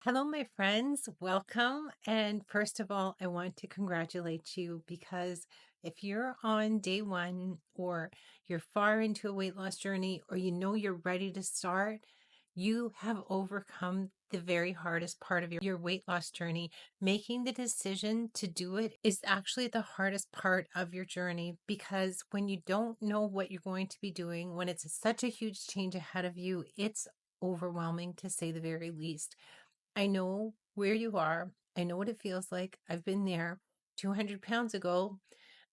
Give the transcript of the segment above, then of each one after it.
Hello, my friends. Welcome. And first of all, I want to congratulate you because if you're on day one or you're far into a weight loss journey or you know you're ready to start, you have overcome the very hardest part of your weight loss journey. Making the decision to do it is actually the hardest part of your journey because when you don't know what you're going to be doing, when it's such a huge change ahead of you, it's overwhelming to say the very least. I know where you are. I know what it feels like. I've been there. 200 pounds ago,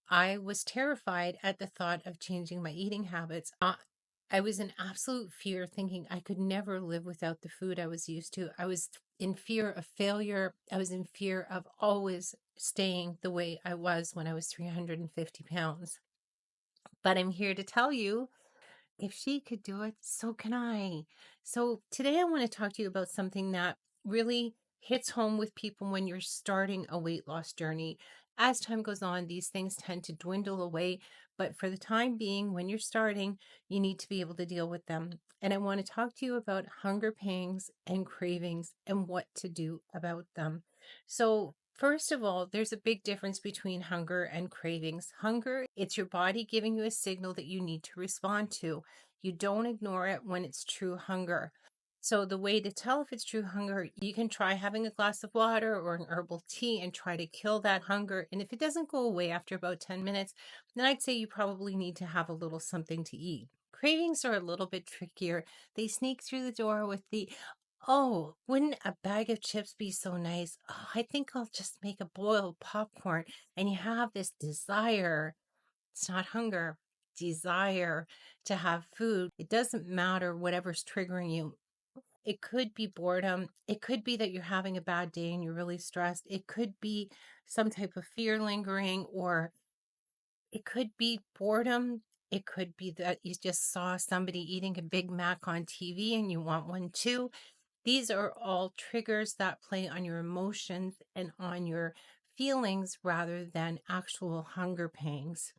I was terrified at the thought of changing my eating habits. I was in absolute fear, thinking I could never live without the food I was used to. I was in fear of failure. I was in fear of always staying the way I was when I was 350 pounds. But I'm here to tell you if she could do it, so can I. So, today I want to talk to you about something that really hits home with people when you're starting a weight loss journey. As time goes on, these things tend to dwindle away, but for the time being, when you're starting, you need to be able to deal with them. And I want to talk to you about hunger pangs and cravings and what to do about them. So, first of all, there's a big difference between hunger and cravings. Hunger, it's your body giving you a signal that you need to respond to. You don't ignore it when it's true hunger. So, the way to tell if it's true hunger, you can try having a glass of water or an herbal tea and try to kill that hunger. And if it doesn't go away after about 10 minutes, then I'd say you probably need to have a little something to eat. Cravings are a little bit trickier. They sneak through the door with the, oh, wouldn't a bag of chips be so nice? Oh, I think I'll just make a boiled popcorn. And you have this desire. It's not hunger, desire to have food. It doesn't matter whatever's triggering you. It could be boredom. It could be that you're having a bad day and you're really stressed. It could be some type of fear lingering, or it could be boredom. It could be that you just saw somebody eating a Big Mac on TV and you want one too. These are all triggers that play on your emotions and on your feelings rather than actual hunger pangs.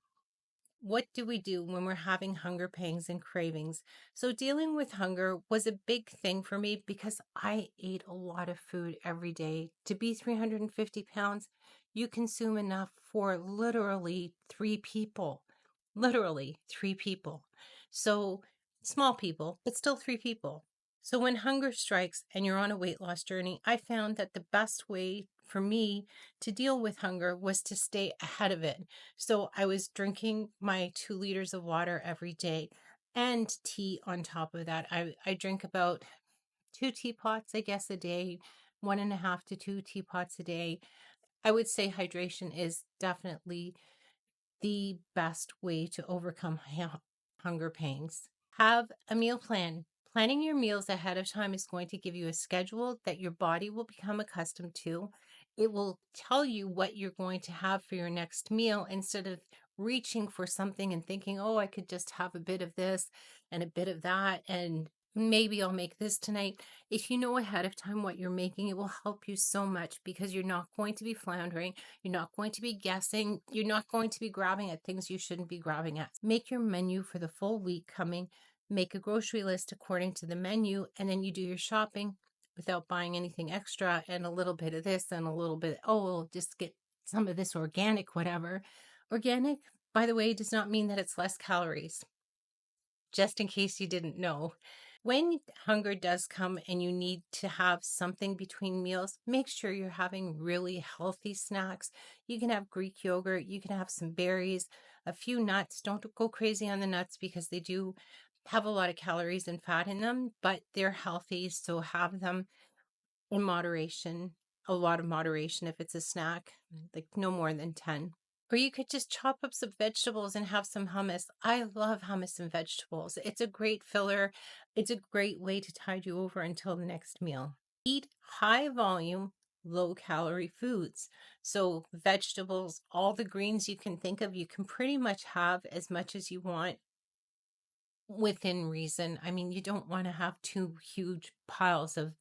What do we do when we're having hunger pangs and cravings? So, dealing with hunger was a big thing for me because I ate a lot of food every day. To be 350 pounds, you consume enough for literally three people. Literally three people. So, small people, but still three people. So, when hunger strikes and you're on a weight loss journey, I found that the best way for me to deal with hunger was to stay ahead of it. So I was drinking my 2 liters of water every day and tea on top of that. I drink about 2 teapots, I guess, a day, 1.5 to 2 teapots a day. I would say hydration is definitely the best way to overcome hunger pangs. Have a meal plan. Planning your meals ahead of time is going to give you a schedule that your body will become accustomed to. It will tell you what you're going to have for your next meal instead of reaching for something and thinking, oh, I could just have a bit of this and a bit of that, and maybe I'll make this tonight. If you know ahead of time what you're making, it will help you so much because you're not going to be floundering. You're not going to be guessing. You're not going to be grabbing at things you shouldn't be grabbing at. Make your menu for the full week coming. Make a grocery list according to the menu, and then you do your shopping without buying anything extra and a little bit of this and a little bit, oh, we'll just get some of this organic, whatever. Organic, by the way, does not mean that it's less calories, just in case you didn't know. When hunger does come and you need to have something between meals, make sure you're having really healthy snacks. You can have Greek yogurt, you can have some berries, a few nuts. Don't go crazy on the nuts because they do have a lot of calories and fat in them, but they're healthy. So have them in moderation, a lot of moderation if it's a snack, like no more than 10. Or you could just chop up some vegetables and have some hummus. I love hummus and vegetables. It's a great filler. It's a great way to tide you over until the next meal. Eat high volume, low calorie foods. So, vegetables, all the greens you can think of, you can pretty much have as much as you want within reason. I mean, you don't want to have two huge piles of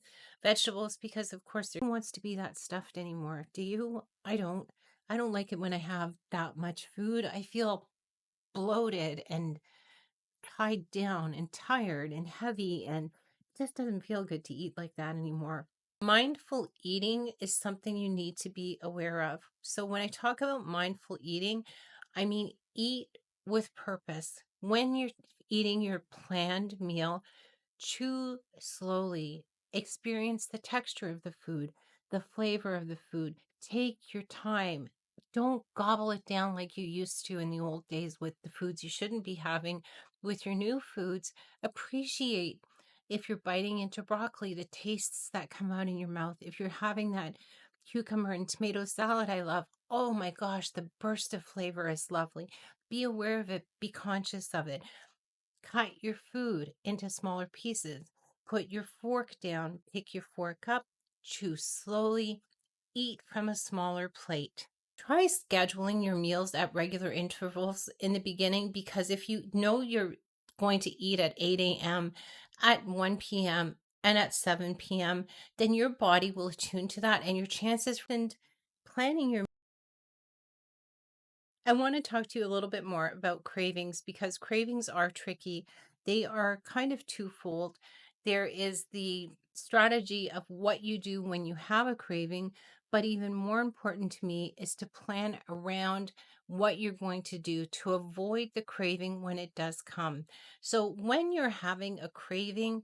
vegetables because, of course, no one wants to be that stuffed anymore. Do you? I don't. I don't like it when I have that much food. I feel bloated and tied down and tired and heavy, and it just doesn't feel good to eat like that anymore. Mindful eating is something you need to be aware of. So, when I talk about mindful eating, I mean eat with purpose. When you're eating your planned meal, chew slowly, experience the texture of the food, the flavor of the food. Take your time. Don't gobble it down like you used to in the old days with the foods you shouldn't be having. With your new foods, appreciate if you're biting into broccoli, the tastes that come out in your mouth. If you're having that cucumber and tomato salad I love, oh my gosh, the burst of flavor is lovely. Be aware of it, be conscious of it. Cut your food into smaller pieces. Put your fork down, pick your fork up, chew slowly, eat from a smaller plate. Try scheduling your meals at regular intervals in the beginning, because if you know you're going to eat at 8 a.m., at 1 p.m., and at 7 p.m., then your body will attune to that and your chances and planning your I want to talk to you a little bit more about cravings, because cravings are tricky. They are kind of twofold. There is the strategy of what you do when you have a craving, but even more important to me is to plan around what you're going to do to avoid the craving when it does come. So, when you're having a craving,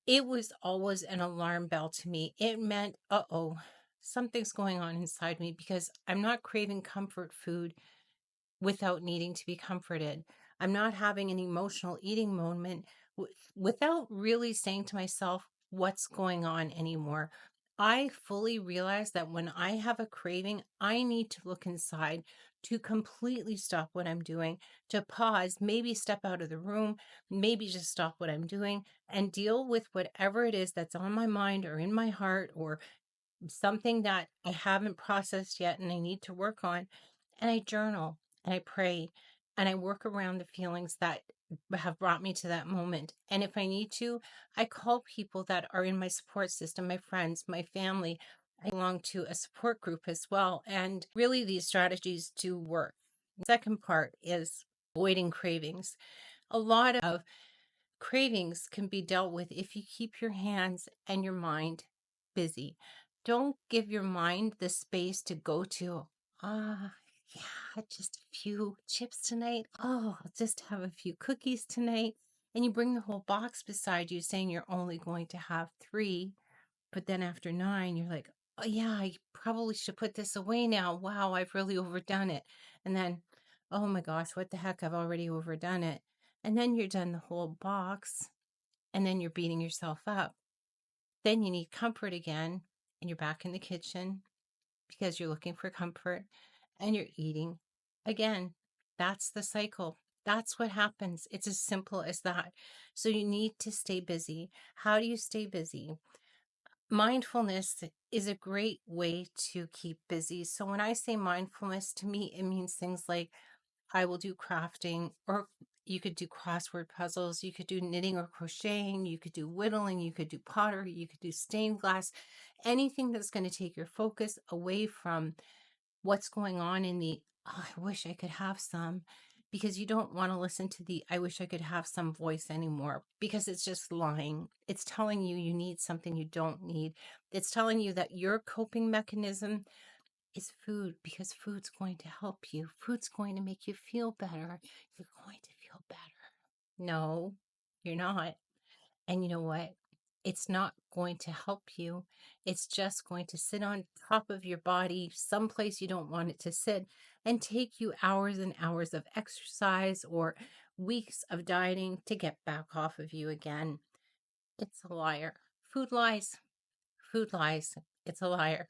it was always an alarm bell to me. It meant, uh oh, something's going on inside me, because I'm not craving comfort food without needing to be comforted. I'm not having an emotional eating moment without really saying to myself, what's going on anymore. I fully realize that when I have a craving, I need to look inside to completely stop what I'm doing, to pause, maybe step out of the room, maybe just stop what I'm doing and deal with whatever it is that's on my mind or in my heart, or something that I haven't processed yet and I need to work on. And I journal and I pray and I work around the feelings that have brought me to that moment. And if I need to, I call people that are in my support system, my friends, my family. I belong to a support group as well. And really, these strategies do work. The second part is avoiding cravings. A lot of cravings can be dealt with if you keep your hands and your mind busy. Don't give your mind the space to go to, ah, yeah, just a few chips tonight. Oh, I'll just have a few cookies tonight. And you bring the whole box beside you saying you're only going to have three. But then after nine, you're like, oh, yeah, I probably should put this away now. Wow, I've really overdone it. And then, oh my gosh, what the heck? I've already overdone it. And then you're done the whole box, and then you're beating yourself up. Then you need comfort again, and you're back in the kitchen because you're looking for comfort and you're eating again. That's the cycle. That's what happens. It's as simple as that. So you need to stay busy. How do you stay busy? Mindfulness is a great way to keep busy. So when I say mindfulness, to me, it means things like I will do crafting, or you could do crossword puzzles, you could do knitting or crocheting, you could do whittling, you could do pottery, you could do stained glass, anything that's going to take your focus away from what's going on in the, "Oh, I wish I could have some," because you don't want to listen to the "I wish I could have some" voice anymore, because it's just lying. It's telling you you need something you don't need. It's telling you that your coping mechanism is food, because food's going to help you. Food's going to make you feel better. You're going to feel better. No, you're not. And you know what? It's not going to help you. It's just going to sit on top of your body, someplace you don't want it to sit, and take you hours and hours of exercise or weeks of dieting to get back off of you again. It's a liar. Food lies. Food lies. It's a liar.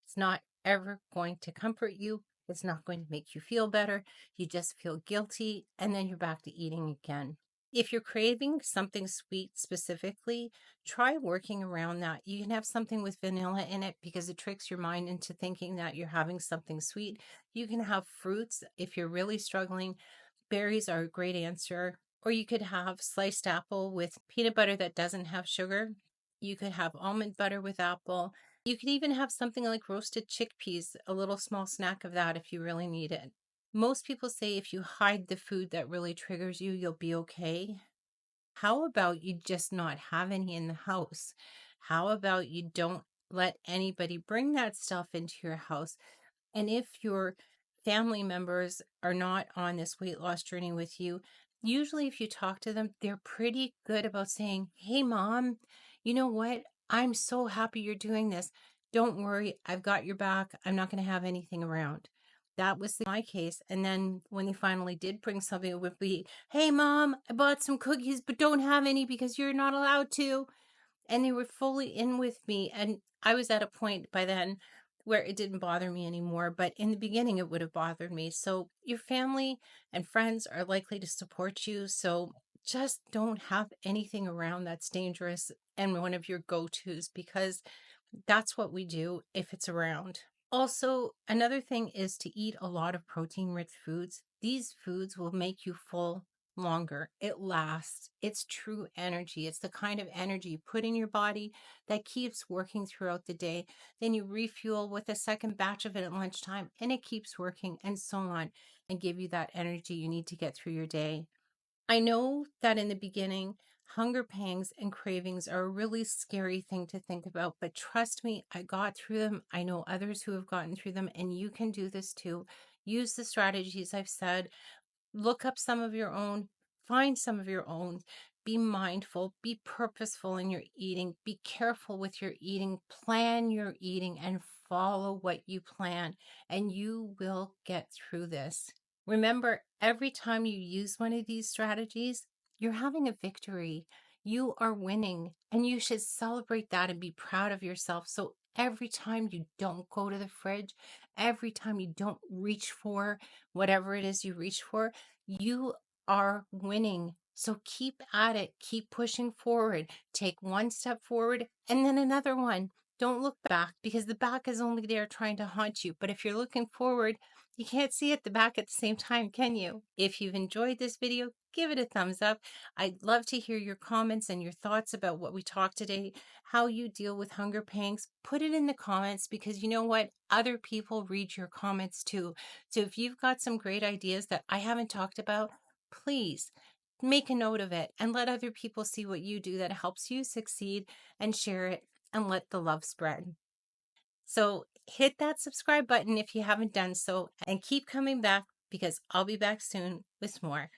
It's not ever going to comfort you. It's not going to make you feel better. You just feel guilty, and then you're back to eating again. If you're craving something sweet specifically, try working around that. You can have something with vanilla in it because it tricks your mind into thinking that you're having something sweet. You can have fruits if you're really struggling. Berries are a great answer. Or you could have sliced apple with peanut butter that doesn't have sugar. You could have almond butter with apple. You could even have something like roasted chickpeas, a little small snack of that if you really need it. Most people say if you hide the food that really triggers you, you'll be okay. How about you just not have any in the house? How about you don't let anybody bring that stuff into your house. And if your family members are not on this weight loss journey with you, usually if you talk to them, they're pretty good about saying, "Hey, mom, you know what? I'm so happy you're doing this. Don't worry, I've got your back. I'm not going to have anything around." That was my case. And then when they finally did bring something, it would be, "Hey, mom, I bought some cookies, but don't have any because you're not allowed to." And they were fully in with me. And I was at a point by then where it didn't bother me anymore. But in the beginning, it would have bothered me. So your family and friends are likely to support you. So just don't have anything around that's dangerous and one of your go tos, because that's what we do if it's around. Also, another thing is to eat a lot of protein rich foods. These foods will make you full longer. It lasts. It's true energy. It's the kind of energy you put in your body that keeps working throughout the day. Then you refuel with a second batch of it at lunchtime, and it keeps working, and so on, and give you that energy you need to get through your day. I know that in the beginning, hunger pangs and cravings are a really scary thing to think about, but trust me, I got through them. I know others who have gotten through them, and you can do this too. Use the strategies I've said, look up some of your own, find some of your own. Be mindful, be purposeful in your eating, be careful with your eating, plan your eating, and follow what you plan, and you will get through this. Remember, every time you use one of these strategies, you're having a victory. You are winning, and you should celebrate that and be proud of yourself. So every time you don't go to the fridge, every time you don't reach for whatever it is you reach for, you are winning. So keep at it, keep pushing forward, take one step forward and then another one. Don't look back, because the back is only there trying to haunt you. But if you're looking forward, you can't see at the back at the same time, can you? If you've enjoyed this video, give it a thumbs up. I'd love to hear your comments and your thoughts about what we talked today, how you deal with hunger pangs. Put it in the comments, because you know what? Other people read your comments too. So if you've got some great ideas that I haven't talked about, please make a note of it and let other people see what you do that helps you succeed, and share it and let the love spread. So hit that subscribe button if you haven't done so, and keep coming back, because I'll be back soon with more.